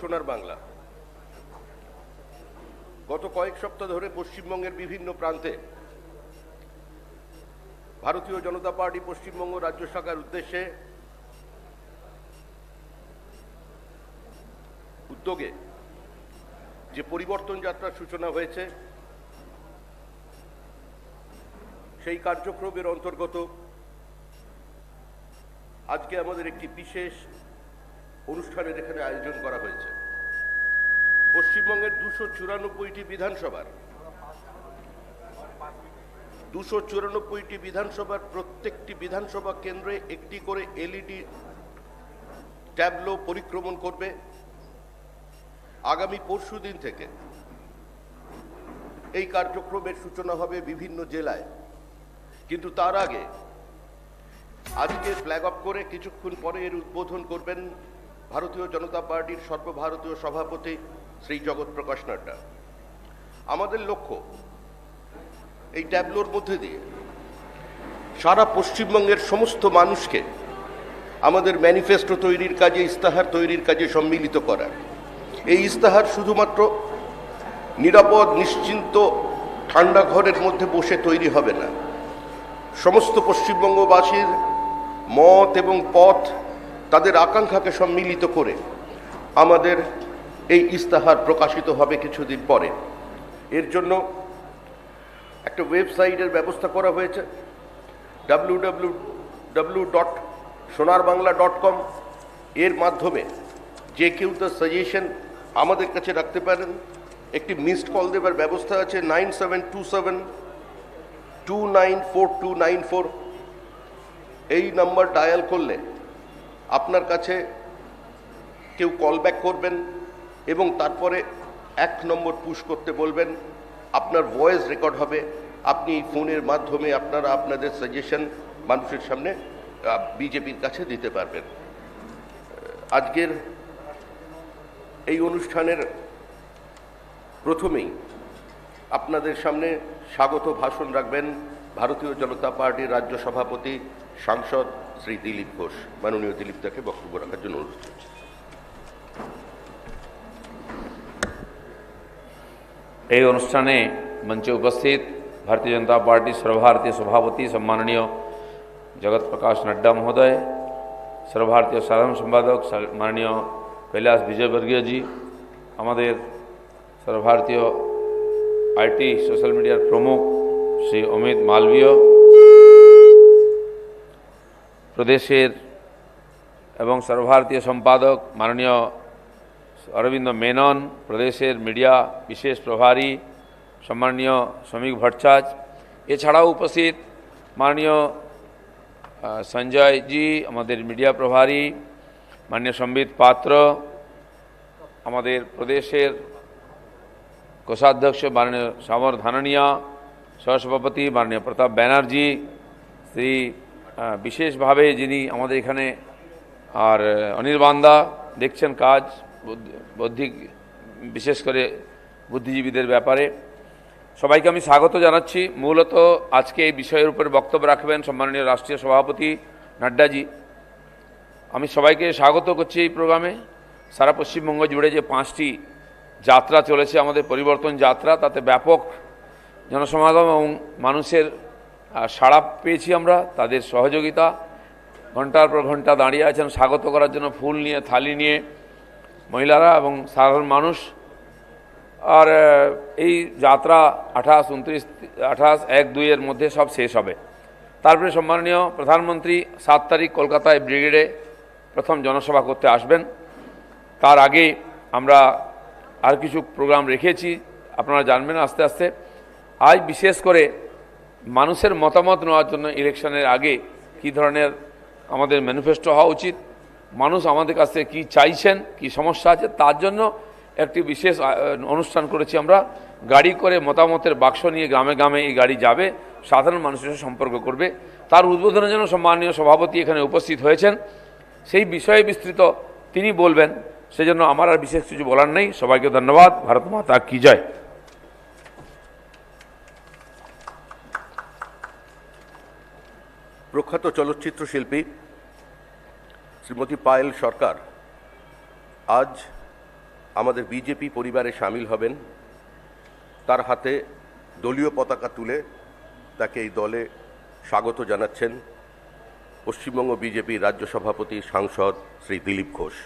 সোনার বাংলা। গত কয়েক সপ্তাহ ধরে পশ্চিমবঙ্গের বিভিন্ন প্রান্তে ভারতীয় জনতা পার্টি পশ্চিমবঙ্গ রাজ্য শাখার উদ্যোগে যে পরিবর্তন যাত্রার সূচনা হয়েছে, সেই কার্যক্রমের অন্তর্গত আজকে আমাদের একটি বিশেষ অনুষ্ঠানের এখানে আয়োজন করা হয়েছে। পশ্চিমবঙ্গের 294টি বিধানসভার প্রত্যেকটি বিধানসভা কেন্দ্রে একটি করে এলইডি ট্যাবলো পরিক্রমণ করবে। আগামী পরশুদিন থেকে এই কার্যক্রমের সূচনা হবে বিভিন্ন জেলায়, কিন্তু তার আগে আজকে ফ্ল্যাগ অফ করে কিছুক্ষণ পরে এর উদ্বোধন করবেন ভারতীয় জনতা পার্টির সর্বভারতীয় সভাপতি শ্রী জগৎ প্রকাশ নাড্ডা। আমাদের লক্ষ্য এই ট্যাবলোর মধ্যে দিয়ে সারা পশ্চিমবঙ্গের সমস্ত মানুষকে আমাদের ম্যানিফেস্টো তৈরির কাজে, ইস্তাহার তৈরির কাজে সম্মিলিত করার। এই ইস্তাহার শুধুমাত্র নিরাপদ, নিশ্চিন্ত, ঠান্ডা ঘরের মধ্যে বসে তৈরি হবে না। সমস্ত পশ্চিমবঙ্গবাসীর মত এবং পথ, তাদের আকাঙ্ক্ষাকে সম্মিলিত করে আমাদের এই ইস্তাহার প্রকাশিত হবে কিছুদিন পরে। এর জন্য একটা ওয়েবসাইটের ব্যবস্থা করা হয়েছে, www.sonarbangla.com। এর মাধ্যমে যে কেউ তার সাজেশন আমাদের কাছে রাখতে পারেন। একটি মিসড কল দেবার ব্যবস্থা আছে, 9727294294। এই নাম্বার ডায়াল করলে আপনার কাছে কেউ কল ব্যাক করবেন এবং তারপরে 1 নম্বর পুশ করতে বলবেন। আপনার ভয়েস রেকর্ড হবে, আপনি এই ফোনের মাধ্যমে আপনারা আপনাদের সাজেশন মানুষের সামনে, বিজেপির কাছে দিতে পারবেন। আজকের এই অনুষ্ঠানের প্রথমেই আপনাদের সামনে স্বাগত ভাষণ রাখবেন ভারতীয় জনতা পার্টির রাজ্য সভাপতি সাংসদ শ্রী দিলীপ ঘোষ। মাননীয় দিলীপ দাকে বক্তব্য রাখার জন্য অনুরোধ করছি। এই অনুষ্ঠানে মঞ্চে উপস্থিত भारतीय जनता पार्टी सर्वभारतीय सभापति सम्माननीय जगत प्रकाश नड्डा महोदय, सर्वभारतीय साधारण संपादक माननीय कैलाश विजयवर्गीय जी, हमारे सर्वभारतीय आईटी सोशल मीडिया प्रमुख श्री अमित मालवीय, प्रदेशेर एवं सर्वभारतीय सम्पादक माननीय अरविंद मेनन, प्रदेशेर मीडिया विशेष प्रभारी सम्माननीय श्रमिक भट्टाचार्य, এছাড়াও উপস্থিত माननीय संजय जी, हमारे मीडिया प्रभारी माननीय संबित पात्र, हमारे प्रदेशेर कोषाध्यक्ष माननीय सामर धाननिया, सहसभापति माननीय प्रताप बैनार्जी, श्री विशेष भावे जिनी हमारे एखाने और अनिल बांदा देखছেন কাজ, বৌদ্ধিক বিশেষ করে বুদ্ধিজীবীদের ব্যাপারে সবাইকে আমি স্বাগত জানাচ্ছি। মূলত আজকে এই বিষয়ের উপরে বক্তব্য রাখবেন সম্মাননীয় রাষ্ট্রীয় সভাপতি নাড্ডাজি। আমি সবাইকে স্বাগত করছি এই প্রোগ্রামে। সারা পশ্চিমবঙ্গ জুড়ে যে 5টি যাত্রা চলেছে আমাদের পরিবর্তন যাত্রা, তাতে ব্যাপক জনসমাগম এবং মানুষের সাড়া পেয়েছি আমরা, তাদের সহযোগিতা। ঘন্টার পর ঘন্টা দাঁড়িয়ে আছেন স্বাগত করার জন্য, ফুল নিয়ে, থালি নিয়ে মহিলারা এবং সাধারণ মানুষ। আর এই যাত্রা 28-29-1-2 মধ্যে সব শেষ হবে। তারপরে সম্মাননীয় প্রধানমন্ত্রী 7 তারিখ কলকাতায় ব্রিগেডে প্রথম জনসভা করতে আসবেন। তার আগে আমরা আর কিছু প্রোগ্রাম রেখেছি, আপনারা জানবেন আস্তে আস্তে। আজ বিশেষ করে মানুষের মতামত নেওয়ার জন্য ইলেকশনের আগে কী ধরনের আমাদের ম্যানিফেস্টো হওয়া উচিত, মানুষ আমাদের কাছ থেকে কী চাইছেন, কী সমস্যা আছে, তার জন্য একটি বিশেষ অনুষ্ঠান করেছি আমরা। গাড়ি করে মতামতের বাক্স নিয়ে গ্রামে গ্রামে এই গাড়ি যাবে, সাধারণ মানুষের সাথে সম্পর্ক করবে। তার উদ্বোধনের জন্য সম্মানীয় সভাপতি এখানে উপস্থিত হয়েছেন, সেই বিষয়ে বিস্তৃত তিনি বলবেন। সেজন্য আমার আর বিশেষ কিছু বলার নেই। সবাইকে ধন্যবাদ। ভারত মাতা কি জয়। প্রখ্যাত চলচ্চিত্র শিল্পী শ্রীমতী পায়েল সরকার আজ আমাদের বিজেপি পরিবারে সামিল হবেন, তার হাতে দলীয় পতাকা তুলে তাকে এই দলে স্বাগত জানাচ্ছেন পশ্চিমবঙ্গ বিজেপির রাজ্য সভাপতি সাংসদ শ্রী দিলীপ ঘোষ।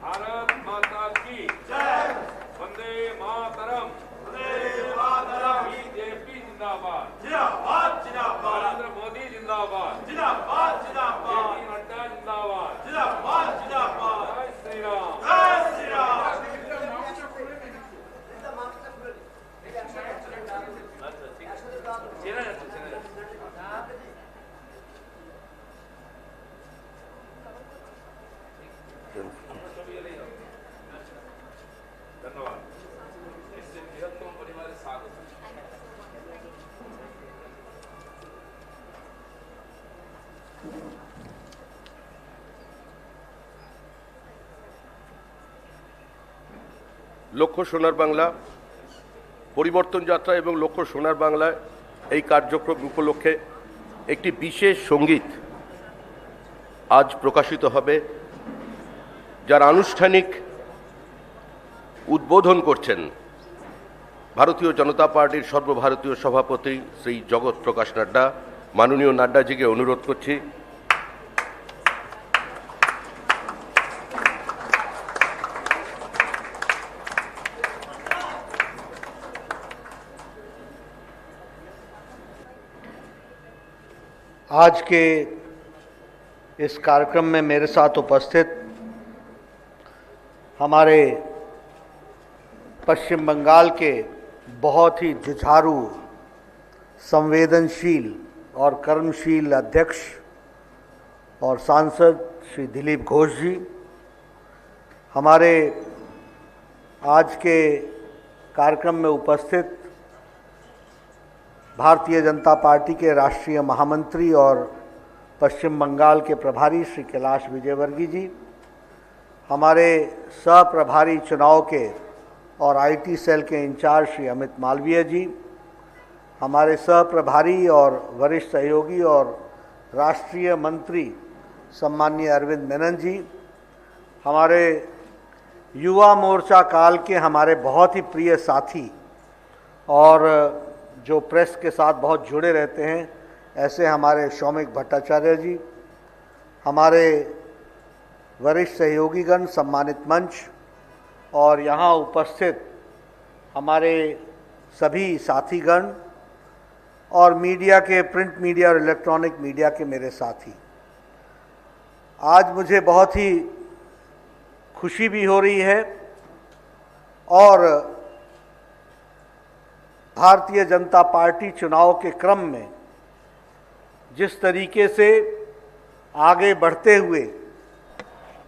भारत माता की जय। वंदे मातरम। बीजेपी जिंदाबाद जिंदाबाद जिंदाबाद। नरेंद्र मोदी जिंदाबाद जिंदाबाद जिंदाबाद। जेपी नड्डा जिंदाबाद जिंदाबाद जिंदाबाद। जय श्री राम जय श्री राम। धन्यवाद। इससे बृहत्तम परिवार स्वागत। লক্ষ্য সোনার বাংলা পরিবর্তন যাত্রা এবং লক্ষ্য সোনার বাংলা এই কার্যক্রম উপলক্ষে একটি বিশেষ সঙ্গীত আজ প্রকাশিত হবে, যার আনুষ্ঠানিক উদ্বোধন করছেন ভারতীয় জনতা পার্টির সর্বভারতীয় সভাপতি শ্রী জগৎ প্রকাশ নাড্ডা। মাননীয় নাড্ডাজিকে অনুরোধ করছি। आज के इस कार्यक्रम में मेरे साथ उपस्थित हमारे पश्चिम बंगाल के बहुत ही जुझारू, संवेदनशील और कर्मशील अध्यक्ष और सांसद श्री दिलीप घोष जी, हमारे आज के कार्यक्रम में उपस्थित भारतीय जनता पार्टी के राष्ट्रीय महामंत्री और पश्चिम बंगाल के प्रभारी श्री कैलाश विजयवर्गीय जी, हमारे सहप्रभारी चुनाव के और आईटी सेल के इंचार्ज श्री अमित मालवीय जी, हमारे सहप्रभारी और वरिष्ठ सहयोगी और राष्ट्रीय मंत्री सम्माननीय अरविंद मेनन जी, हमारे युवा मोर्चा काल के हमारे बहुत ही प्रिय साथी और जो प्रेस के साथ बहुत जुड़े रहते हैं, ऐसे हमारे शौमिक भट्टाचार्य जी, हमारे वरिष्ठ सहयोगीगण, सम्मानित मंच और यहाँ उपस्थित हमारे सभी साथीगण और मीडिया के, प्रिंट मीडिया और इलेक्ट्रॉनिक मीडिया के मेरे साथी, आज मुझे बहुत ही खुशी भी हो रही है और भारतीय जनता पार्टी चुनाव के क्रम में जिस तरीके से आगे बढ़ते हुए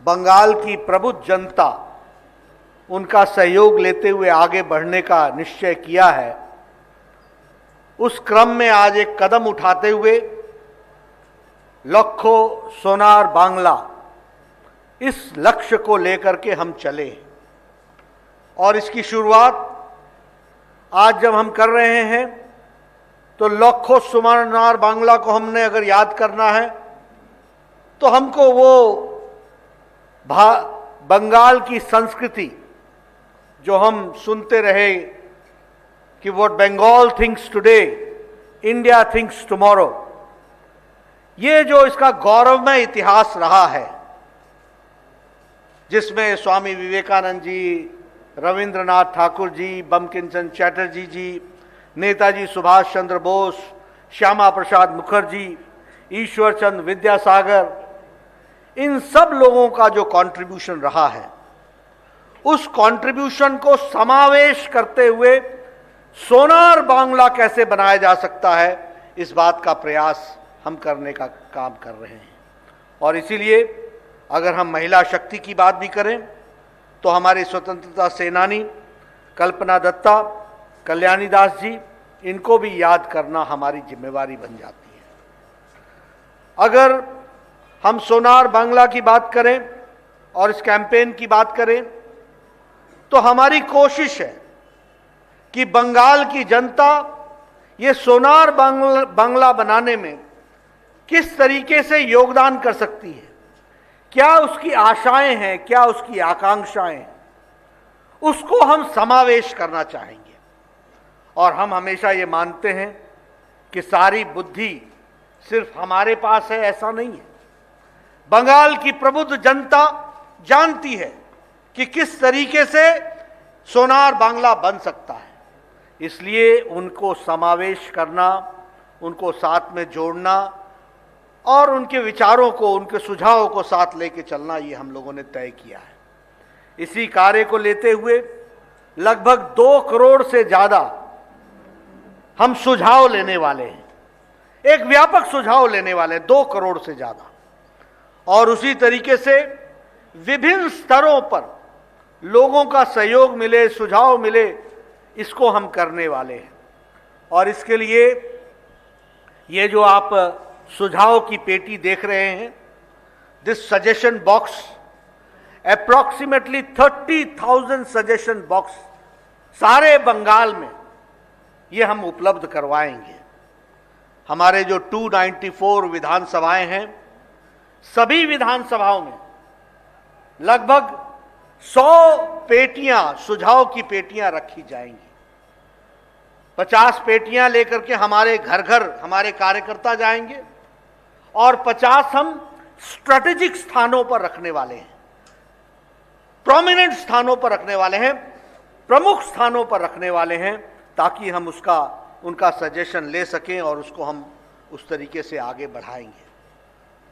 बंगाल की प्रबुद्ध जनता उनका सहयोग लेते हुए आगे बढ़ने का निश्चय किया है, उस क्रम में आज एक कदम उठाते हुए लक्ष्य सोनार बांग्ला इस लक्ष्य को लेकर के हम चले और इसकी शुरुआत आज जब हम कर रहे हैं तो लक्ष्य सोनार बांग्ला को हमने अगर याद करना है तो हमको वो बंगाल की संस्कृति जो हम सुनते रहे कि what Bengal thinks today India thinks tomorrow, ये जो इसका गौरवमय इतिहास रहा है जिसमें स्वामी विवेकानंद जी, रविंद्रनाथ ठाकुर जी, बंकिम चंद्र चटर्जी जी, नेताजी सुभाष चंद्र बोस, श्यामा प्रसाद मुखर्जी, ईश्वर चंद्र विद्यासागर, इन सब लोगों का जो कंट्रीब्यूशन रहा है, उस कंट्रीब्यूशन को समावेश करते हुए सोनार बांग्ला कैसे बनाया जा सकता है, इस बात का प्रयास हम करने का काम कर रहे हैं। और इसीलिए अगर हम महिला शक्ति की बात भी करें तो हमारे स्वतंत्रता सेनानी कल्पना दत्ता, कल्याणी दास जी, इनको भी याद करना हमारी जिम्मेवारी बन जाती है। अगर हम सोनार बांग्ला की बात करें और इस कैंपेन की बात करें तो हमारी कोशिश है कि बंगाल की जनता ये सोनार बांग्ला बनाने में किस तरीके से योगदान कर सकती है, क्या उसकी आशाएं हैं, क्या उसकी आकांक्षाएं हैं, उसको हम समावेश करना चाहेंगे। और हम हमेशा ये मानते हैं कि सारी बुद्धि सिर्फ हमारे पास है, ऐसा नहीं है। बंगाल की प्रबुद्ध जनता जानती है कि किस तरीके से सोनार बांग्ला बन सकता है। इसलिए उनको समावेश करना, उनको साथ में जोड़ना और उनके विचारों को, उनके सुझावों को साथ लेके चलना, ये हम लोगों ने तय किया है। इसी कार्य को लेते हुए लगभग 2 करोड़ से ज्यादा हम सुझाव लेने वाले हैं, एक व्यापक सुझाव लेने वाले हैं, 2 करोड़ से ज्यादा। और उसी तरीके से विभिन्न स्तरों पर लोगों का सहयोग मिले, सुझाव मिले, इसको हम करने वाले हैं। और इसके लिए ये जो आप सुझाव की पेटी देख रहे हैं, this suggestion box, approximately 30,000 suggestion box सारे बंगाल में ये हम उपलब्ध करवाएंगे। हमारे जो 294 विधानसभाएं हैं, सभी विधानसभाओं में लगभग 100 पेटियां, सुझाव की पेटियां रखी जाएंगी। 50 पेटियां लेकर के हमारे घर घर हमारे कार्यकर्ता जाएंगे और 50 हम स्ट्रेटेजिक स्थानों पर रखने वाले हैं, प्रोमिनेंट स्थानों पर रखने वाले हैं, प्रमुख स्थानों पर रखने वाले हैं, ताकि हम उनका सजेशन ले सकें और उसको हम उस तरीके से आगे बढ़ाएंगे।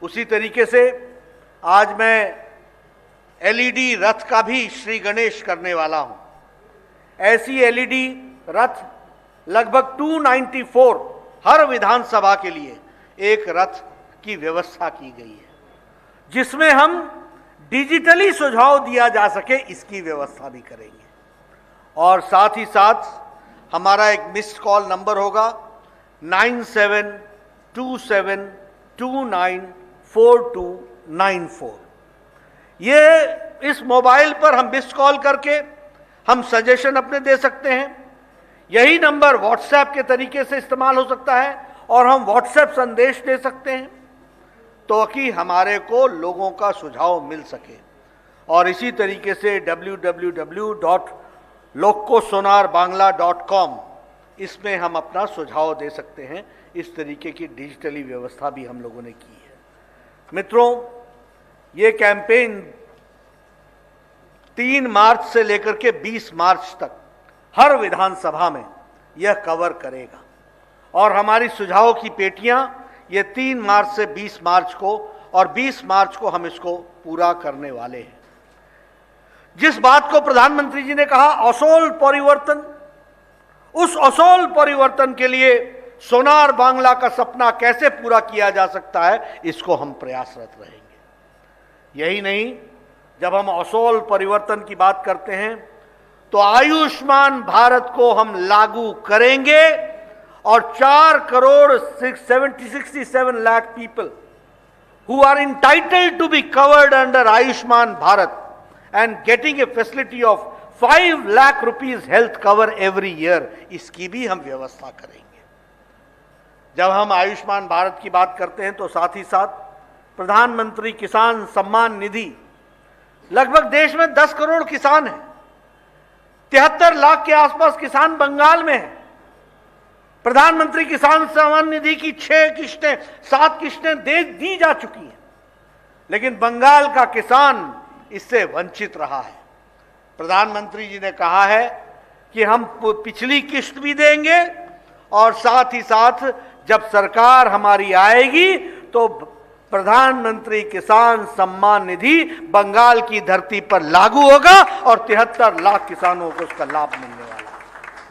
उसी तरीके से आज मैं एलईडी रथ का भी श्री गणेश करने वाला हूं। ऐसी एलईडी रथ लगभग 294 हर विधानसभा के लिए एक रथ की व्यवस्था की गई है, जिसमें हम डिजिटली सुझाव दिया जा सके, इसकी व्यवस्था भी करेंगे। और साथ ही साथ हमारा एक मिस्ड कॉल नंबर होगा 9727294294। ये इस मोबाइल पर हम मिस्ड कॉल करके हम सजेशन अपने दे सकते हैं। यही नंबर व्हाट्सएप के तरीके से इस्तेमाल हो सकता है और हम व्हाट्सएप संदेश दे सकते हैं, तो कि हमारे को लोगों का सुझाव मिल सके। और इसी तरीके से www.lokosonarbangla.com, इसमें हम अपना सुझाव दे सकते हैं। इस तरीके की डिजिटली व्यवस्था भी हम लोगों ने की है। मित्रों, ये कैंपेन 3 मार्च से लेकर के 20 मार्च तक हर विधानसभा में यह कवर करेगा। और हमारी सुझाव की पेटियां ये 3 मार्च से 20 मार्च को, और 20 मार्च को हम इसको पूरा करने वाले हैं। जिस बात को प्रधानमंत्री जी ने कहा, असोल परिवर्तन, उस असोल परिवर्तन के लिए सोनार बांग्ला का सपना कैसे पूरा किया जा सकता है, इसको हम प्रयासरत रहेंगे। यही नहीं, जब हम असोल परिवर्तन की बात करते हैं तो आयुष्मान भारत को हम लागू करेंगे और 4,67 lakh people who are entitled to be covered under Ayushman Bharat and getting a facility of 5 lakh rupees health cover every year, इसकी भी हम व्यवस्था करेंगे। जब हम आयुष्मान भारत की बात करते हैं तो साथ ही साथ प्रधानमंत्री किसान सम्मान निधि, लगभग देश में 10 करोड़ किसान हैं, 73 लाख के आसपास किसान बंगाल में हैं। प्रधानमंत्री किसान सम्मान निधि की 6 किस्तें, 7 किस्तें दी जा चुकी हैं, लेकिन बंगाल का किसान इससे वंचित रहा है। प्रधानमंत्री जी ने कहा है कि हम पिछली किस्त भी देंगे और साथ ही साथ जब सरकार हमारी आएगी तो प्रधानमंत्री किसान सम्मान निधि बंगाल की धरती पर लागू होगा और 73 लाख किसानों को उसका लाभ मिलने वाला है।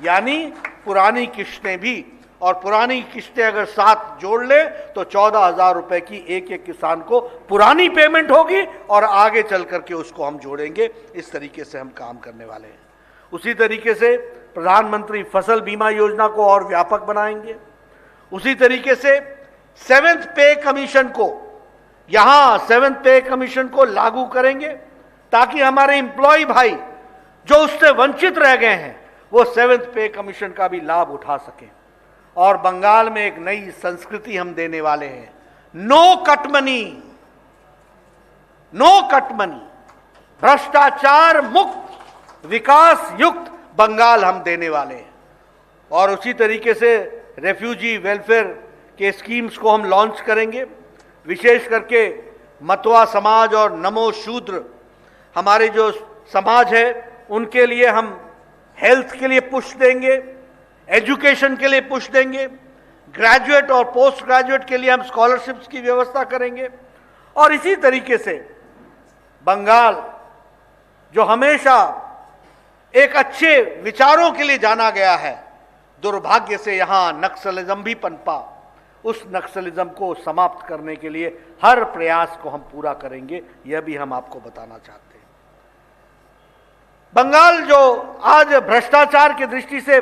यानी पुरानी किस्तें भी, और पुरानी किस्तें अगर साथ जोड़ ले तो 14,000 रुपए की एक एक किसान को पुरानी पेमेंट होगी और आगे चल करके उसको हम जोड़ेंगे। इस तरीके से हम काम करने वाले हैं। उसी तरीके से प्रधानमंत्री फसल बीमा योजना को और व्यापक बनाएंगे। उसी तरीके से 7th पे कमीशन को, यहां 7th पे कमीशन को लागू करेंगे ताकि हमारे एम्प्लॉय भाई जो उससे वंचित रह गए हैं वो 7th पे कमीशन का भी लाभ उठा सकें। और बंगाल में एक नई संस्कृति हम देने वाले हैं, no cut money, no cut money, भ्रष्टाचार मुक्त विकास युक्त बंगाल हम देने वाले हैं। और उसी तरीके से रेफ्यूजी वेलफेयर के स्कीम्स को हम लॉन्च करेंगे। विशेष करके मतवा समाज और नमो शूद्र हमारे जो समाज है उनके लिए हम हेल्थ के लिए पुश देंगे, एजुकेशन के लिए पुश देंगे, ग्रेजुएट और पोस्ट ग्रेजुएट के लिए हम स्कॉलरशिप्स की व्यवस्था करेंगे। और इसी तरीके से बंगाल जो हमेशा एक अच्छे विचारों के लिए जाना गया है, दुर्भाग्य से यहां नक्सलिज्म भी पनपा। उस नक्सलिज्म को समाप्त करने के लिए हर प्रयास को हम पूरा करेंगे, यह भी हम आपको बताना चाहते हैं। बंगाल जो आज भ्रष्टाचार की दृष्टि से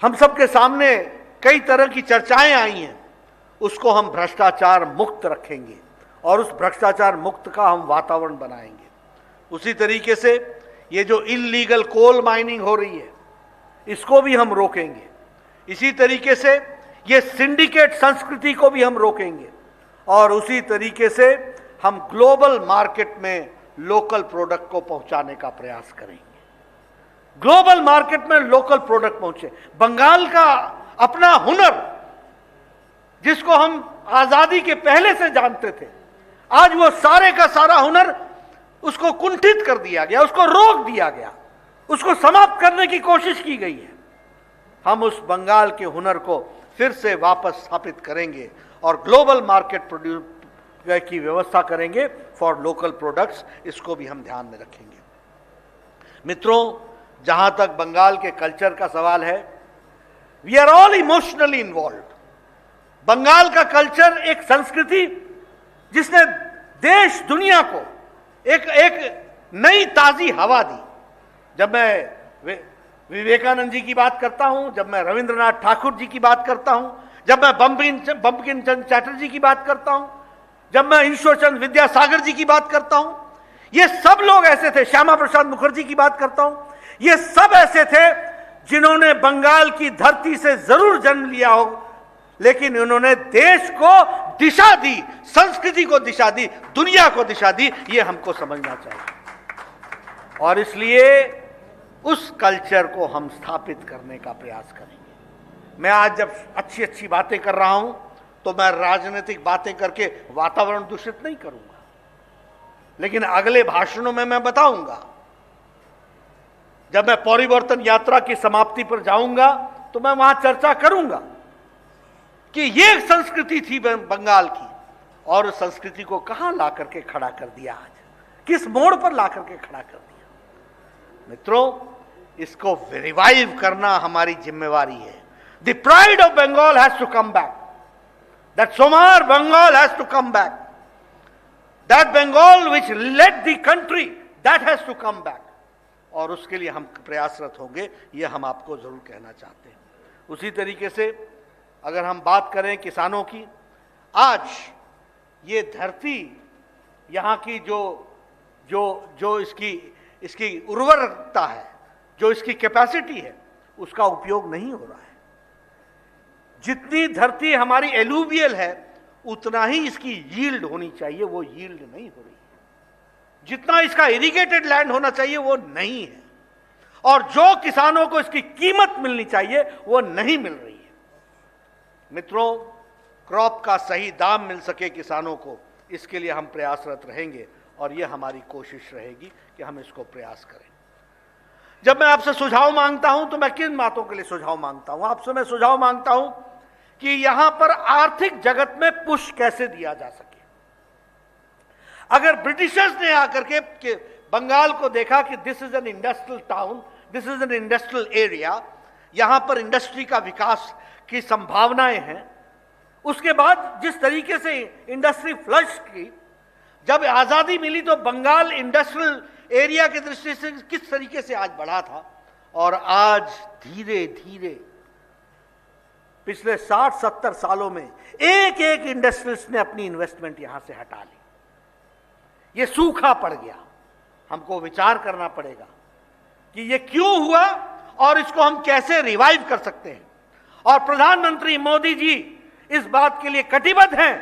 हम सबके सामने कई तरह की चर्चाएं आई हैं, उसको हम भ्रष्टाचार मुक्त रखेंगे और उस भ्रष्टाचार मुक्त का हम वातावरण बनाएंगे। उसी तरीके से ये जो इल्लीगल कोल माइनिंग हो रही है इसको भी हम रोकेंगे। इसी तरीके से ये सिंडिकेट संस्कृति को भी हम रोकेंगे और उसी तरीके से हम ग्लोबल मार्केट में लोकल प्रोडक्ट को पहुंचाने का प्रयास करेंगे। ग्लोबल मार्केट में लोकल प्रोडक्ट पहुंचे। बंगाल का अपना हुनर जिसको हम आजादी के पहले से जानते थे, आज वो सारे का सारा हुनर उसको कुंठित कर दिया गया, उसको रोक दिया गया, उसको समाप्त करने की कोशिश की गई है। हम उस बंगाल के हुनर को फिर से वापस स्थापित करेंगे और ग्लोबल मार्केट की व्यवस्था करेंगे फॉर लोकल प्रोडक्ट्स, इसको भी हम ध्यान में रखेंगे। मित्रों, जहां तक बंगाल के कल्चर का सवाल है, we are all emotionally involve. Bengal का कल्चर एक संस्कृति जिसने देश दुनिया को एक नई ताजी हवा दी। जब मैं विवेकानंद जी की बात करता हूं, जब मैं रविंद्रनाथ ठाकुर जी की बात करता हूं, जब मैं बंकिम चंद्र चटर्जी की बात करता हूं, जब मैं ईश्वर चंद्र विद्यासागर जी की बात करता हूं, ये सब लोग ऐसे थे, श्यामा प्रसाद मुखर्जी की बात करता हूं, ये सब ऐसे थे जिन्होंने बंगाल की धरती से जरूर जन्म लिया हो, लेकिन उन्होंने देश को दिशा दी, संस्कृति को दिशा दी, दुनिया को दिशा दी। ये हमको समझना चाहिए और इसलिए उस कल्चर को हम स्थापित करने का प्रयास करेंगे। मैं आज जब अच्छी अच्छी बातें कर रहा हूं तो मैं राजनीतिक बातें करके वातावरण दूषित नहीं करूंगा, लेकिन अगले भाषणों में मैं बताऊंगा, जब मैं परिवर्तन यात्रा की समाप्ति पर जाऊंगा तो मैं वहां चर्चा करूंगा कि ये संस्कृति थी बंगाल की और उस संस्कृति को कहां ला करके खड़ा कर दिया, आज किस मोड़ पर ला करके खड़ा कर दिया। मित्रों, इसको रिवाइव करना हमारी जिम्मेवारी है। The pride of Bengal has to come back, that सोमार Bengal has to come back, that Bengal which led the country that has to come back. और उसके लिए हम प्रयासरत होंगे, यह हम आपको जरूर कहना चाहते हैं। उसी तरीके से अगर हम बात करें किसानों की, आज ये धरती यहाँ की जो इसकी उर्वरकता है, जो इसकी कैपेसिटी है, उसका उपयोग नहीं हो रहा है। जितनी धरती हमारी एलुवियल है उतना ही इसकी यील्ड होनी चाहिए, वो यील्ड नहीं हो रही है। जितना इसका इरिगेटेड लैंड होना चाहिए वो नहीं है, और जो किसानों को इसकी कीमत मिलनी चाहिए वो नहीं मिल रही है। मित्रों, क्रॉप का सही दाम मिल सके किसानों को, इसके लिए हम प्रयासरत रहेंगे और यह हमारी कोशिश रहेगी कि हम इसको प्रयास करें। जब मैं आपसे सुझाव मांगता हूं तो मैं किन बातों के लिए सुझाव मांगता हूं? आपसे मैं सुझाव मांगता हूं कि यहां पर आर्थिक जगत में पुश कैसे दिया जा सके। अगर ब्रिटिशर्स ने आकर के बंगाल को देखा कि this is an industrial town, this is an industrial area, यहां पर इंडस्ट्री का विकास की संभावनाएं हैं, उसके बाद जिस तरीके से इंडस्ट्री फ्लश की, जब आजादी मिली तो बंगाल इंडस्ट्रियल एरिया की दृष्टि से किस तरीके से आज बढ़ा था, और आज धीरे धीरे पिछले 60-70 सालों में एक एक इंडस्ट्रियलिस्ट ने अपनी इन्वेस्टमेंट यहां से हटा ली। ये सूखा पड़ गया, हमको विचार करना पड़ेगा कि ये क्यों हुआ और इसको हम कैसे रिवाइव कर सकते हैं। और प्रधानमंत्री मोदी जी इस बात के लिए कटिबद्ध हैं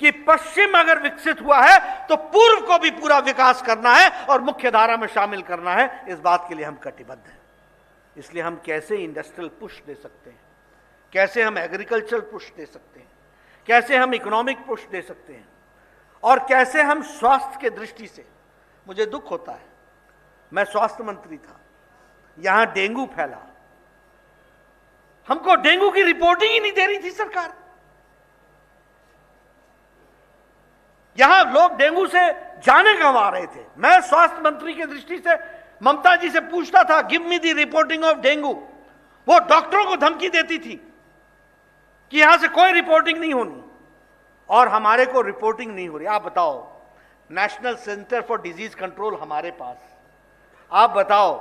कि पश्चिम अगर विकसित हुआ है तो पूर्व को भी पूरा विकास करना है और मुख्य धारा में शामिल करना है। इस बात के लिए हम कटिबद्ध हैं। इसलिए हम कैसे इंडस्ट्रियल पुश दे सकते हैं, कैसे हम एग्रीकल्चर पुश दे सकते हैं, कैसे हम इकोनॉमिक पुश दे सकते हैं, और कैसे हम स्वास्थ्य के दृष्टि से, मुझे दुख होता है, मैं स्वास्थ्य मंत्री था, यहां डेंगू फैला, हमको डेंगू की रिपोर्टिंग ही नहीं दे रही थी सरकार। यहां लोग डेंगू से जाने गंवा रहे थे। मैं स्वास्थ्य मंत्री की दृष्टि से ममता जी से पूछता था, give me the reporting of dengue. वो डॉक्टरों को धमकी देती थी कि यहां से कोई रिपोर्टिंग नहीं होनी, और हमारे को रिपोर्टिंग नहीं हो रही। आप बताओ, national centre for disease control हमारे पास, आप बताओ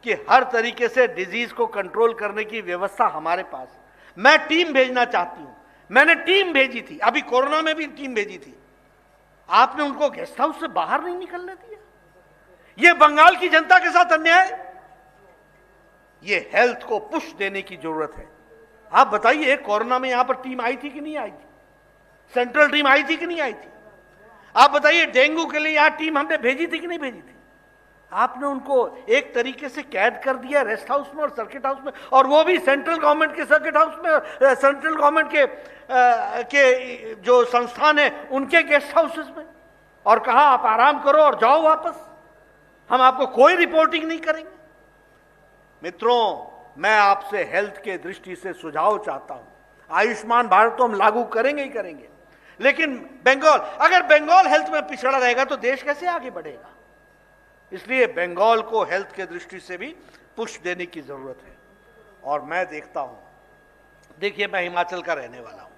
कि हर तरीके से डिजीज को कंट्रोल करने की व्यवस्था हमारे पास। मैं टीम भेजना चाहती हूं, मैंने टीम भेजी थी, अभी कोरोना में भी टीम भेजी थी, आपने उनको गेस्ट हाउस से बाहर नहीं निकलने दिया। यह बंगाल की जनता के साथ अन्याय। ये हेल्थ को पुश देने की जरूरत है। आप बताइए, कोरोना में यहां पर टीम आई थी कि नहीं आई थी? सेंट्रल टीम आई थी कि नहीं आई थी? आप बताइए, डेंगू के लिए यहां टीम हमने भेजी थी कि नहीं भेजी थी? आपने उनको एक तरीके से कैद कर दिया रेस्ट हाउस में और सर्किट हाउस में, और वो भी सेंट्रल गवर्नमेंट के सर्किट हाउस में, सेंट्रल गवर्नमेंट के जो संस्थान है उनके गेस्ट हाउसेस में, और कहा आप आराम करो और जाओ वापस, हम आपको कोई रिपोर्टिंग नहीं करेंगे। मित्रों, मैं आपसे हेल्थ के दृष्टि से सुझाव चाहता हूं। आयुष्मान भारत तो हम लागू करेंगे ही करेंगे, लेकिन बंगाल, अगर बंगाल हेल्थ में पिछड़ा रहेगा तो देश कैसे आगे बढ़ेगा? इसलिए बंगाल को हेल्थ के दृष्टि से भी पुश देने की जरूरत है। और मैं देखता हूं, देखिए, मैं हिमाचल का रहने वाला हूं,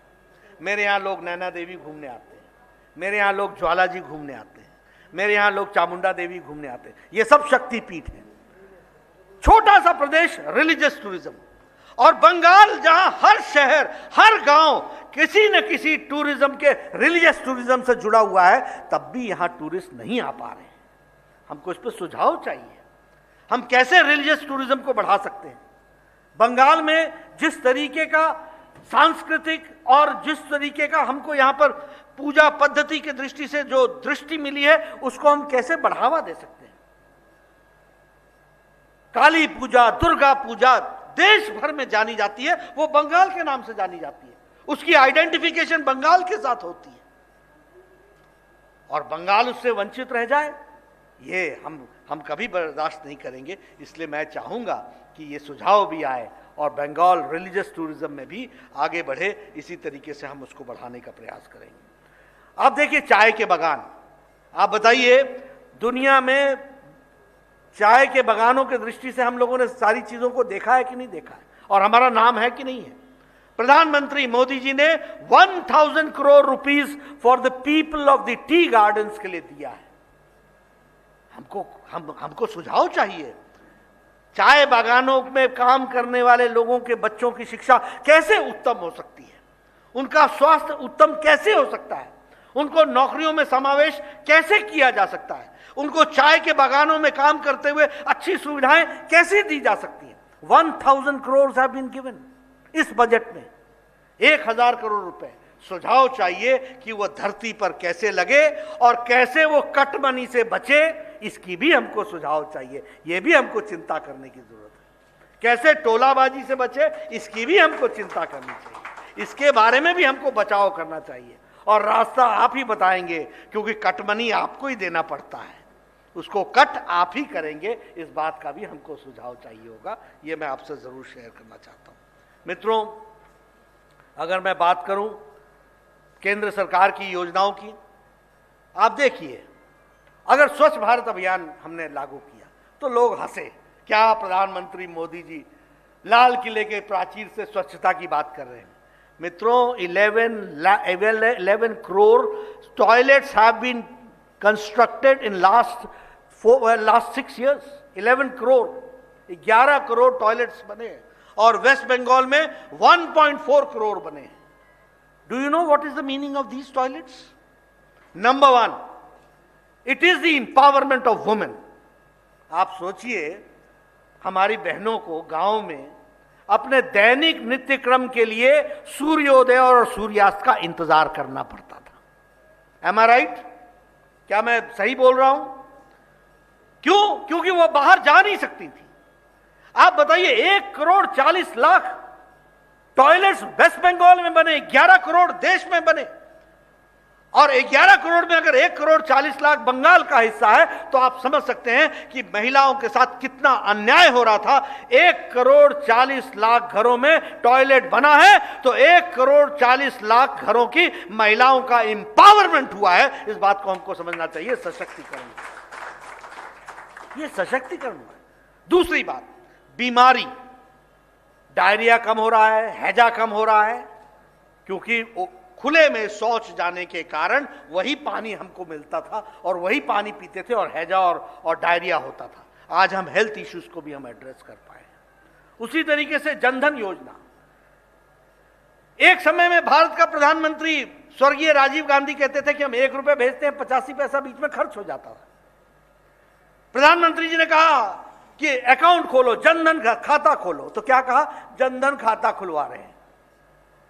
मेरे यहां लोग नैना देवी घूमने आते हैं, मेरे यहां लोग ज्वाला जी घूमने आते हैं, मेरे यहां लोग चामुंडा देवी घूमने आते हैं। ये सब शक्तिपीठ है। छोटा सा प्रदेश, रिलीजियस टूरिज्म। और बंगाल जहां हर शहर, हर गांव किसी न किसी टूरिज्म के, रिलीजियस टूरिज्म से जुड़ा हुआ है, तब भी यहां टूरिस्ट नहीं आ पा रहे हैं। हमको इस पर सुझाव चाहिए, हम कैसे रिलीजियस टूरिज्म को बढ़ा सकते हैं। बंगाल में जिस तरीके का सांस्कृतिक और जिस तरीके का हमको यहां पर पूजा पद्धति की दृष्टि से जो दृष्टि मिली है, उसको हम कैसे बढ़ावा दे सकते हैं। काली पूजा, दुर्गा पूजा देश भर में जानी जाती है, वो बंगाल के नाम से जानी जाती है, उसकी आइडेंटिफिकेशन बंगाल के साथ होती है, और बंगाल उससे वंचित रह जाए, ये हम कभी बर्दाश्त नहीं करेंगे। इसलिए मैं चाहूंगा कि ये सुझाव भी आए और बंगाल रिलीजियस टूरिज्म में भी आगे बढ़े। इसी तरीके से हम उसको बढ़ाने का प्रयास करेंगे। आप देखिए, चाय के बागान, आप बताइए, दुनिया में चाय के बागानों की दृष्टि से हम लोगों ने सारी चीजों को देखा है कि नहीं देखा है, और हमारा नाम है कि नहीं है? प्रधानमंत्री मोदी जी ने 1000 crore rupees for the people of the tea gardens के लिए दिया है। हमको सुझाव चाहिए, चाय बागानों में काम करने वाले लोगों के बच्चों की शिक्षा कैसे उत्तम हो सकती है, उनका स्वास्थ्य उत्तम कैसे हो सकता है, उनको नौकरियों में समावेश कैसे किया जा सकता है, उनको चाय के बागानों में काम करते हुए अच्छी सुविधाएं कैसे दी जा सकती है। 1000 करोड़ हैव बीन गिवन इस बजट में, 1000 करोड़ रुपए। सुझाव चाहिए कि वो धरती पर कैसे लगे और कैसे वो कट मनी से बचे, इसकी भी हमको सुझाव चाहिए। ये भी हमको चिंता करने की जरूरत है। कैसे टोलाबाजी से बचे, इसकी भी हमको चिंता करनी चाहिए। इसके बारे में भी हमको बचाव करना चाहिए, और रास्ता आप ही बताएंगे, क्योंकि कट मनी आपको ही देना पड़ता है, उसको कट आप ही करेंगे। इस बात का भी हमको सुझाव चाहिए होगा। ये मैं आपसे जरूर शेयर करना चाहता हूं। मित्रों, अगर मैं बात करूं केंद्र सरकार की योजनाओं की, आप देखिए, अगर स्वच्छ भारत अभियान हमने लागू किया तो लोग हंसे, क्या प्रधानमंत्री मोदी जी लाल किले के प्राचीर से स्वच्छता की बात कर रहे हैं। मित्रों, 11 crore toilets have been constructed in last 6 years। 11 crore, 11 crore toilets बने, और वेस्ट बंगाल में 1.4 करोड़ बने। Do you know what is the meaning of these toilets? Number one, it is the empowerment of women. आप सोचिए, हमारी बहनों को गांव में अपने दैनिक नित्य क्रम के लिए सूर्योदय और सूर्यास्त का इंतजार करना पड़ता था। एम आई राइट? क्या मैं सही बोल रहा हूं? क्यों? क्योंकि वो बाहर जा नहीं सकती थी। आप बताइए, 1,40,00,000 टॉयलेट्स वेस्ट बंगाल में बने, 11 करोड़ देश में बने, और 11 करोड़ में अगर 1,40,00,000 बंगाल का हिस्सा है तो आप समझ सकते हैं कि महिलाओं के साथ कितना अन्याय हो रहा था। 1,40,00,000 घरों में टॉयलेट बना है तो 1,40,00,000 घरों की महिलाओं का इंपावरमेंट हुआ है। इस बात को हमको समझना चाहिए। सशक्तिकरण, ये सशक्तिकरण हुआ है। दूसरी बात, बीमारी, डायरिया कम हो रहा है, हैजा कम हो रहा है, क्योंकि खुले में शौच जाने के कारण वही पानी हमको मिलता था और वही पानी पीते थे और हैजा और डायरिया होता था। आज हम हेल्थ इश्यूज को भी हम एड्रेस कर पाए। उसी तरीके से जनधन योजना, एक समय में भारत का प्रधानमंत्री स्वर्गीय राजीव गांधी कहते थे कि हम 1 रुपए भेजते हैं, 85 पैसा बीच में खर्च हो जाता था। प्रधानमंत्री जी ने कहा कि अकाउंट खोलो, जनधन खाता खोलो, तो क्या कहा? जनधन खाता खुलवा रहे हैं।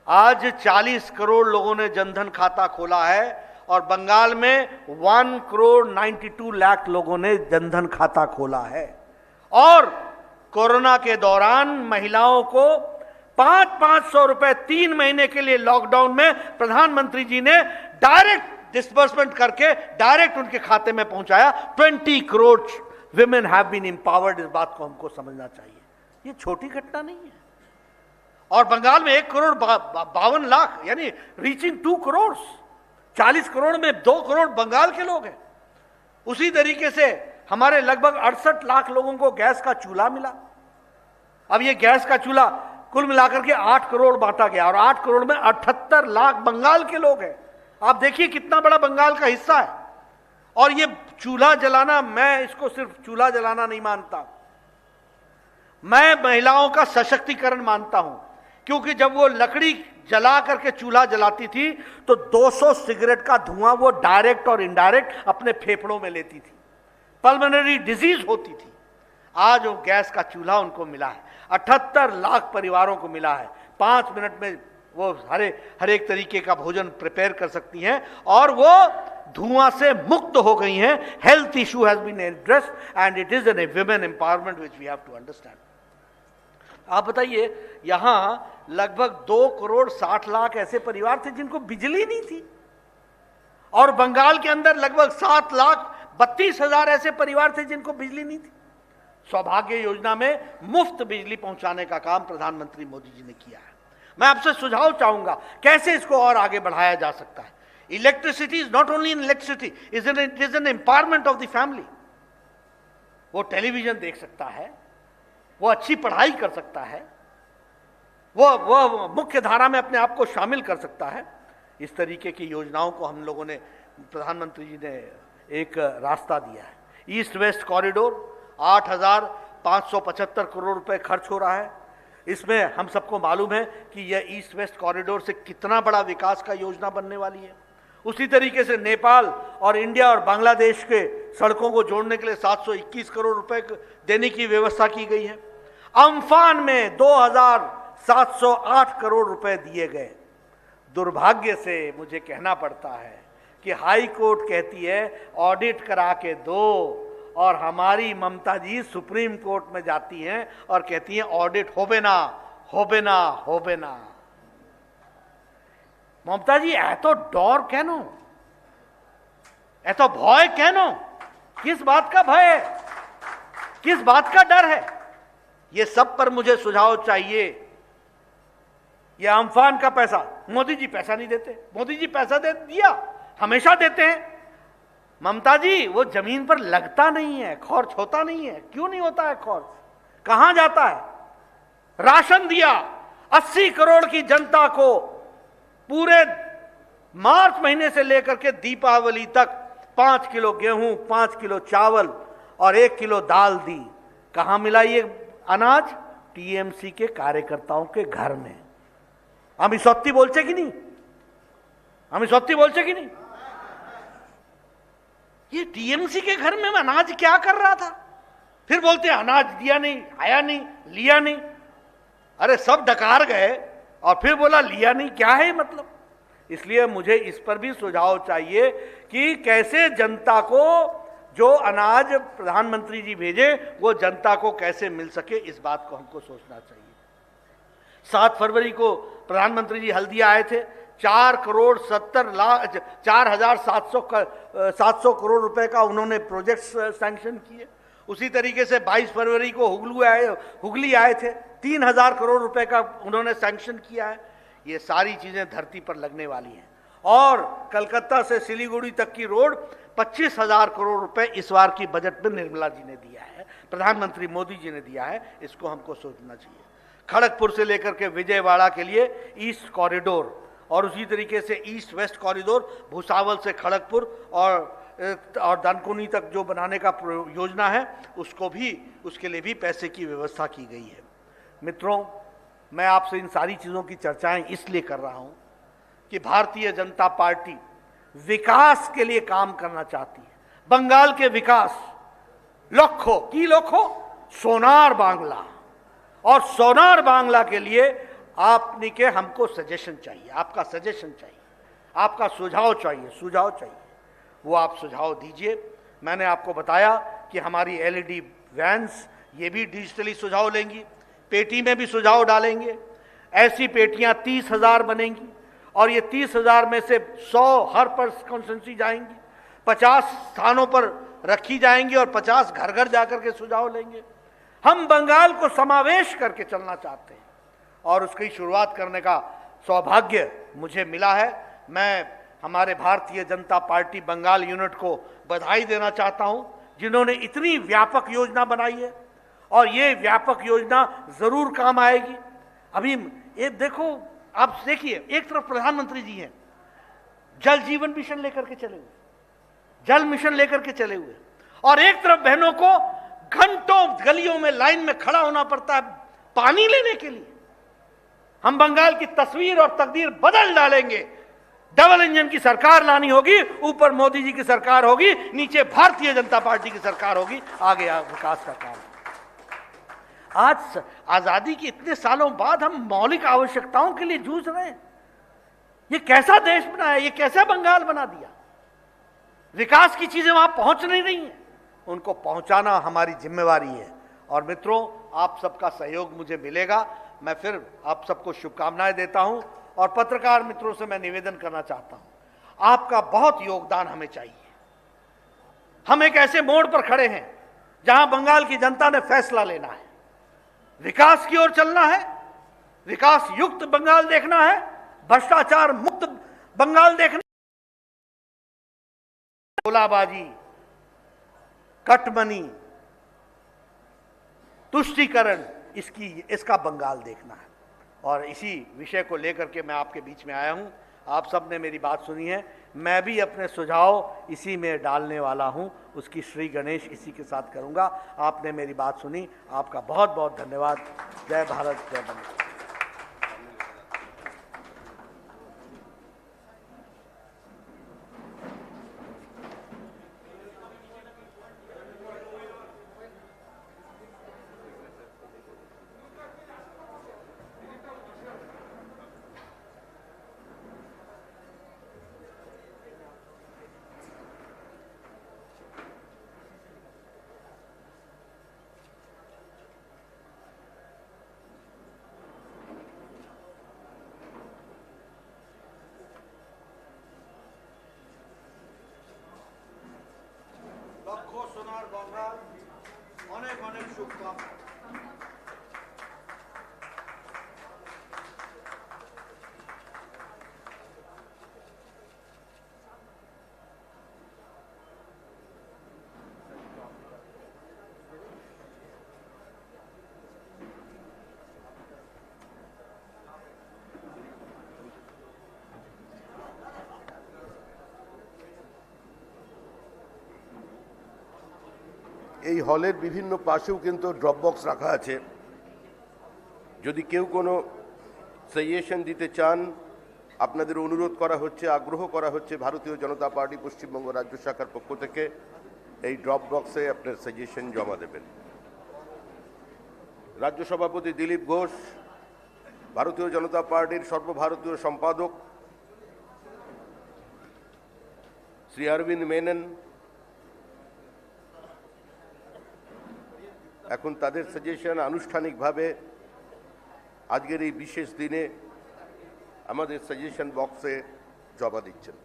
आज 40 करोड़ लोगों ने जनधन खाता खोला है और बंगाल में 1,92,00,000 लोगों ने जनधन खाता खोला है। और कोरोना के दौरान महिलाओं को 500 रुपए 3 महीने के लिए लॉकडाउन में प्रधानमंत्री जी ने डायरेक्ट डिस्बर्समेंट करके डायरेक्ट उनके खाते में पहुंचाया। 20 crore women have been empowered. इस बात को हमको समझना चाहिए। ये छोटी घटना नहीं है। और बंगाल में 1,52,00,000 यानी रीचिंग 2 करोड़, 40 करोड़ में 2 करोड़ बंगाल के लोग हैं। उसी तरीके से हमारे लगभग 68 लाख लोगों को गैस का चूल्हा मिला। अब ये गैस का चूल्हा कुल मिलाकर के 8 करोड़ बांटा गया और 8 करोड़ में 78 लाख बंगाल के लोग हैं। आप देखिए कितना बड़ा बंगाल का हिस्सा है। और ये चूल्हा जलाना, मैं इसको सिर्फ चूल्हा जलाना नहीं मानता, मैं महिलाओं का सशक्तिकरण मानता हूं। क्योंकि जब वो लकड़ी जला करके चूल्हा जलाती थी तो 200 सिगरेट का धुआं वो डायरेक्ट और इनडायरेक्ट अपने फेफड़ों में लेती थी, पल्मोनरी डिजीज होती थी। आज वो गैस का चूल्हा उनको मिला है, 78 लाख परिवारों को मिला है। 5 मिनट में वो हर एक तरीके का भोजन प्रिपेयर कर सकती हैं और वो धुआं से मुक्त हो गई हैं। Health issue has been addressed and it is an women empowerment which we have to understand. आप बताइए, यहां लगभग 2,60,00,000 ऐसे परिवार थे जिनको बिजली नहीं थी, और बंगाल के अंदर लगभग 7,32,000 ऐसे परिवार थे जिनको बिजली नहीं थी। सौभाग्य योजना में मुफ्त बिजली पहुंचाने का काम प्रधानमंत्री मोदी जी ने किया है। मैं आपसे सुझाव चाहूंगा कैसे इसको और आगे बढ़ाया जा सकता है। Electricity is not only in electricity, it is N empowerment of the family. वो टेलीविजन देख सकता है, वो अच्छी पढ़ाई कर सकता है, वो मुख्य धारा में अपने आप को शामिल कर सकता है। इस तरीके की योजनाओं को हम लोगों ने, प्रधानमंत्री जी ने एक रास्ता दिया है। ईस्ट वेस्ट कॉरिडोर 8,575 करोड़ रुपए खर्च हो रहा है। इसमें हम सबको मालूम है कि यह ईस्ट वेस्ट कॉरिडोर से कितना बड़ा विकास का योजना बनने वाली है। उसी तरीके से नेपाल और इंडिया और बांग्लादेश के सड़कों को जोड़ने के लिए 721 करोड़ रुपए देने की व्यवस्था की गई है। अम्फान में 2,708 करोड़ रुपए दिए गए। दुर्भाग्य से मुझे कहना पड़ता है कि हाई कोर्ट कहती है ऑडिट करा के दो, और हमारी ममता जी सुप्रीम कोर्ट में जाती हैं और कहती हैं ऑडिट होबे ना, होबे ना, होबे ना। ममता जी एत डर केन, एत भय केन? किस बात का भय है, किस बात का डर है? ये सब पर मुझे सुझाव चाहिए। ये अम्फान का पैसा, मोदी जी पैसा नहीं देते, मोदी जी पैसा दे दिया, हमेशा देते हैं। ममता जी वो जमीन पर लगता नहीं है, खर्च होता नहीं है। क्यों नहीं होता है खर्च? कहां जाता है? राशन दिया 80 करोड़ की जनता को, पूरे मार्च महीने से लेकर के दीपावली तक 5 किलो गेहूं, 5 किलो चावल और 1 किलो दाल दी। कहां मिला ये अनाज? टीएमसी के कार्यकर्ताओं के घर में। हम सत्ती बोलचे कि नहीं? हम सत्ती बोलचे कि नहीं? ये टीएमसी के घर में अनाज क्या कर रहा था? फिर बोलते हैं अनाज दिया नहीं, आया नहीं, लिया नहीं। अरे सब डकार गए और फिर बोला लिया नहीं, क्या है मतलब? इसलिए मुझे इस पर भी सुझाव चाहिए कि कैसे जनता को जो अनाज प्रधानमंत्री जी भेजे वो जनता को कैसे मिल सके, इस बात को हमको सोचना चाहिए। 7 फरवरी को प्रधानमंत्री जी हल्दिया आए थे, 4,70,700 करोड़ रुपए का उन्होंने प्रोजेक्ट सैंक्शन किए। उसी तरीके से 22 फरवरी को हुगली आए थे, 3,000 करोड़ रुपए का उन्होंने सैंक्शन किया है। ये सारी चीजें धरती पर लगने वाली हैं। और कलकत्ता से सिलीगुड़ी तक की रोड 25,000 करोड़ रुपए इस बार की बजट में निर्मला जी ने दिया है, प्रधानमंत्री मोदी जी ने दिया है। इसको हमको सोचना चाहिए। खड़गपुर से लेकर के विजयवाड़ा के लिए ईस्ट कॉरिडोर और उसी तरीके से ईस्ट वेस्ट कॉरिडोर, भुसावल से खड़गपुर और दानकुनी तक जो बनाने का योजना है उसके लिए भी पैसे की व्यवस्था की गई है। मित्रों, मैं आपसे इन सारी चीजों की चर्चाएं इसलिए कर रहा हूं कि भारतीय जनता पार्टी विकास के लिए काम करना चाहती है। बंगाल के विकास लखो सोनार बांग्ला, और सोनार बांग्ला के लिए आपने के हमको सजेशन चाहिए, आपका सजेशन चाहिए, आपका सुझाव चाहिए। वो आप सुझाव दीजिए। मैंने आपको बताया कि हमारी LED वैन्स ये भी डिजिटली सुझाव लेंगी, पेटी में भी सुझाव डालेंगे। ऐसी पेटियां 30,000 बनेंगी और ये 30,000 में से 100 हर पर कॉन्स्टिट्यूंसी जाएंगी, 50 स्थानों पर रखी जाएंगी और 50 घर घर जाकर के सुझाव लेंगे। हम बंगाल को समावेश करके चलना चाहते हैं और उसकी शुरुआत करने का सौभाग्य मुझे मिला है। मैं हमारे भारतीय जनता पार्टी बंगाल यूनिट को बधाई देना चाहता हूं, जिन्होंने इतनी व्यापक योजना बनाई है और ये व्यापक योजना जरूर काम आएगी। अभी ये देखो, आप देखिए, एक तरफ प्रधानमंत्री जी हैं, जल जीवन मिशन लेकर के चले हुए, जल मिशन लेकर के चले हुए, और एक तरफ बहनों को घंटों गलियों में लाइन में खड़ा होना पड़ता है पानी लेने के लिए। हम बंगाल की तस्वीर और तकदीर बदल डालेंगे। डबल इंजन की सरकार लानी होगी, ऊपर मोदी जी की सरकार होगी, नीचे भारतीय जनता पार्टी की सरकार होगी, आगे विकास का काम। आज आजादी के इतने सालों बाद हम मौलिक आवश्यकताओं के लिए जूझ रहे हैं। ये कैसा देश बना है, ये कैसा बंगाल बना दिया? विकास की चीजें वहां पहुंच नहीं रही हैं, उनको पहुंचाना हमारी जिम्मेवारी है। और मित्रों, आप सबका सहयोग मुझे मिलेगा। मैं फिर आप सबको शुभकामनाएं देता हूं और पत्रकार मित्रों से मैं निवेदन करना चाहता हूं, आपका बहुत योगदान हमें चाहिए। हम एक ऐसे मोड़ पर खड़े हैं जहां बंगाल की जनता ने फैसला लेना है, विकास की ओर चलना है, विकास युक्त बंगाल देखना है, भ्रष्टाचार मुक्त बंगाल देखना, गोलाबाजी, कटमनी, तुष्टीकरण, इसका बंगाल देखना है। और इसी विषय को लेकर के मैं आपके बीच में आया हूं। आप सब ने मेरी बात सुनी है, मैं भी अपने सुझाव इसी में डालने वाला हूं, उसकी श्री गणेश इसी के साथ करूंगा। आपने मेरी बात सुनी, आपका बहुत बहुत धन्यवाद। जय भारत, जय बंगाल। সোনার বাংলা, অনেক অনেক শুভকামনা। এই হলের বিভিন্ন পাশেও কিন্তু ড্রপ বক্স রাখা আছে। যদি কেউ কোনো সাজেশন দিতে চান, আপনাদের অনুরোধ করা হচ্ছে, আগ্রহ করা হচ্ছে ভারতীয় জনতা পার্টি পশ্চিমবঙ্গ রাজ্য শাখার পক্ষ থেকে এই ড্রপ বক্সে আপনার সাজেশন জমা দেবেন। রাজ্য সভাপতি দিলীপ ঘোষ, ভারতীয় জনতা পার্টির সর্বভারতীয় সম্পাদক শ্রী অরবিন্দ মেনন, এখন তাদের সাজেশন আনুষ্ঠানিকভাবে আজকের এই বিশেষ দিনে আমাদের সাজেশন বক্সে জমা দিচ্ছেন।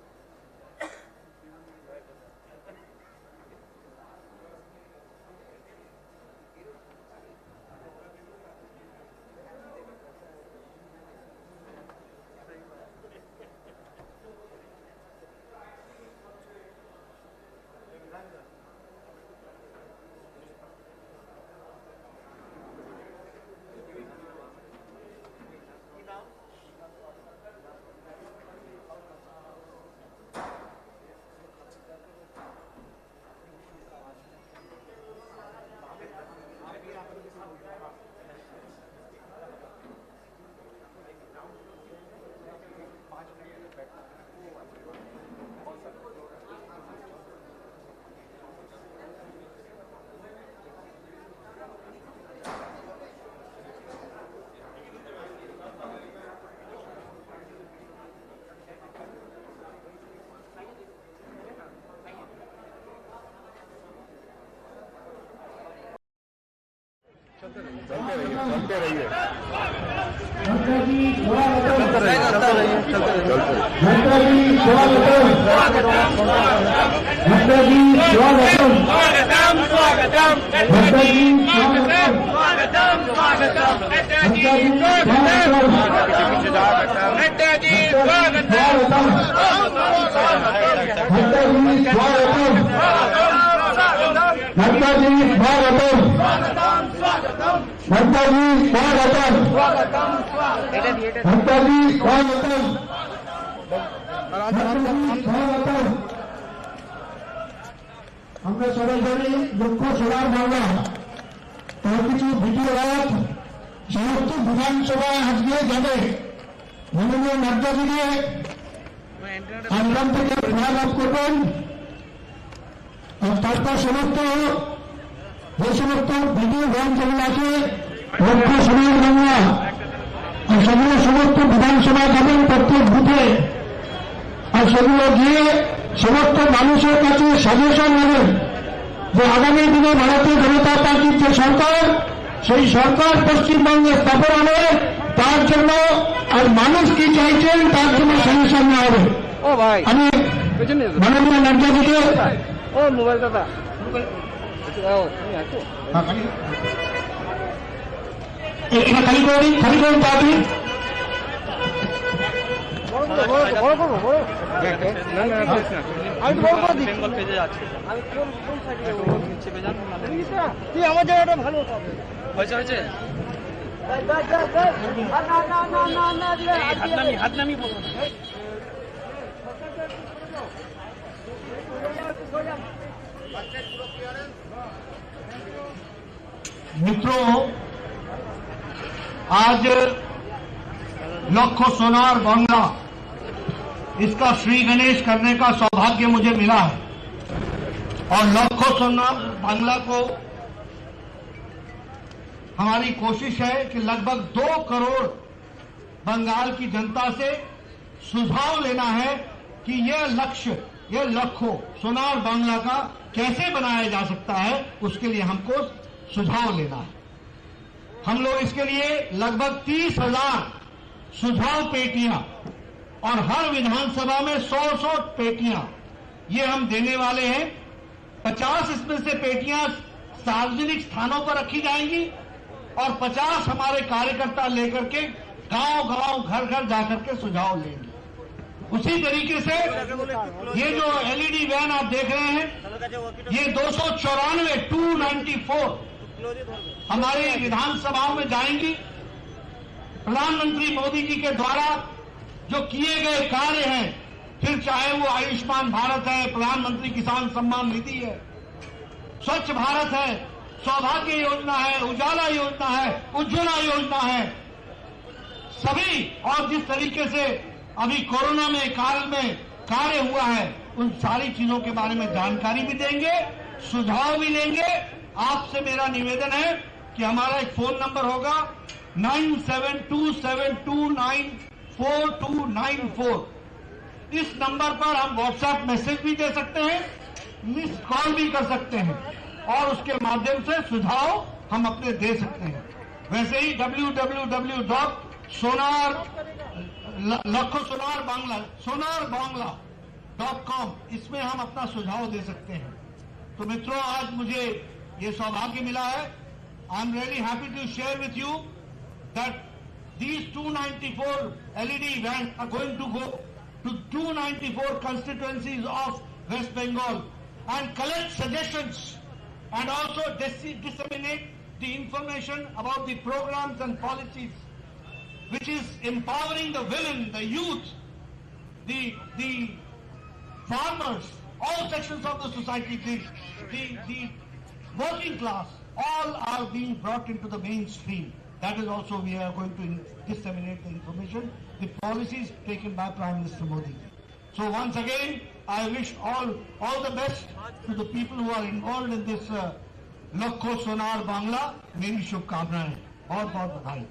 আমরা সবাই জানি লক্ষ্য সোনার বাংলা তার কিছু ভিডিও রাত সমস্ত বিধানসভায় আজকে যাবে মাননীয় নাড্ডাজিকে আন্দোলন থেকে ফ্ল্যাগ অফ করবেন আর তারপর সমস্ত যে সমস্ত ভিডিও গান যেগুলো আছে লক্ষ্য সোনার বাংলা আর সেগুলো সমস্ত বিধানসভা যাবেন প্রত্যেক বুথে আর সেগুলো গিয়ে সমস্ত মানুষের কাছে সাজেশন নেবেন যে আগামী দিনে ভারতীয় জনতা পার্টির যে সরকার সেই সরকার পশ্চিমবঙ্গে স্থাপন হবে তার জন্য আর মানুষ কি চাইছেন তার জন্য সাজেশন নেওয়া হবে। আমি মাননীয় নাড্ডাজিকে খালি করে দিন তাড়াতাড়ি আমার জায়গাটা ভালো হয়েছে হয়েছে হাত নামি मित्रों, आज लक्ष्य सोनार बांग्ला इसका श्री गणेश करने का सौभाग्य मुझे मिला है और लक्ष्य सोनार बांग्ला को हमारी कोशिश है कि लगभग 2 करोड़ बंगाल की जनता से सुझाव लेना है कि यह लक्ष्य सोनार बांग्ला का कैसे बनाया जा सकता है, उसके लिए हमको सुझाव लेना है। हम लोग इसके लिए लगभग 30,000 सुझाव पेटियां और हर विधानसभा में 100 पेटियां ये हम देने वाले हैं। 50 इसमें से पेटियां सार्वजनिक स्थानों पर रखी जाएंगी और 50 हमारे कार्यकर्ता लेकर के गांव-गांव घर-घर जाकर के सुझाव लेंगे। उसी तरीके से ये जो एलईडी वैन आप देख रहे हैं ये 294 हमारे विधानसभाओं में जाएंगी। प्रधानमंत्री मोदी जी के द्वारा जो किए गए कार्य हैं, फिर चाहे वो आयुष्मान भारत है, प्रधानमंत्री किसान सम्मान निधि है, स्वच्छ भारत है, सौभाग्य योजना है, उजाला योजना है, उज्ज्वला योजना है, सभी और जिस तरीके से अभी कोरोना में काल में कार्य हुआ है उन सारी चीजों के बारे में जानकारी भी देंगे, सुझाव भी लेंगे। आपसे मेरा निवेदन है कि हमारा एक फोन नंबर होगा 9727294294। इस नंबर पर हम व्हाट्सएप मैसेज भी दे सकते हैं, मिस कॉल भी कर सकते हैं और उसके माध्यम से सुझाव हम अपने दे सकते हैं। वैसे ही www.sonarbangla.com इसमें हम अपना सुझाव दे सकते हैं। तो मित्रों, आज मुझे ये सौभाग्य मिला है। I am really happy to share with you that these 294 LED vans are going to go to 294 constituencies of West Bengal and collect suggestions and also disseminate the information about the programs and policies which is empowering the women, the youth, the farmers, all sections of the society, the working class, all are being brought into the mainstream. That is also we are going to disseminate the information, the policies taken by Prime Minister Modi. So once again, I wish all the best to the people who are involved in this Lakho Sonar Bangla. मेरी शुभकामनाएं, बहुत बहुत बधाई।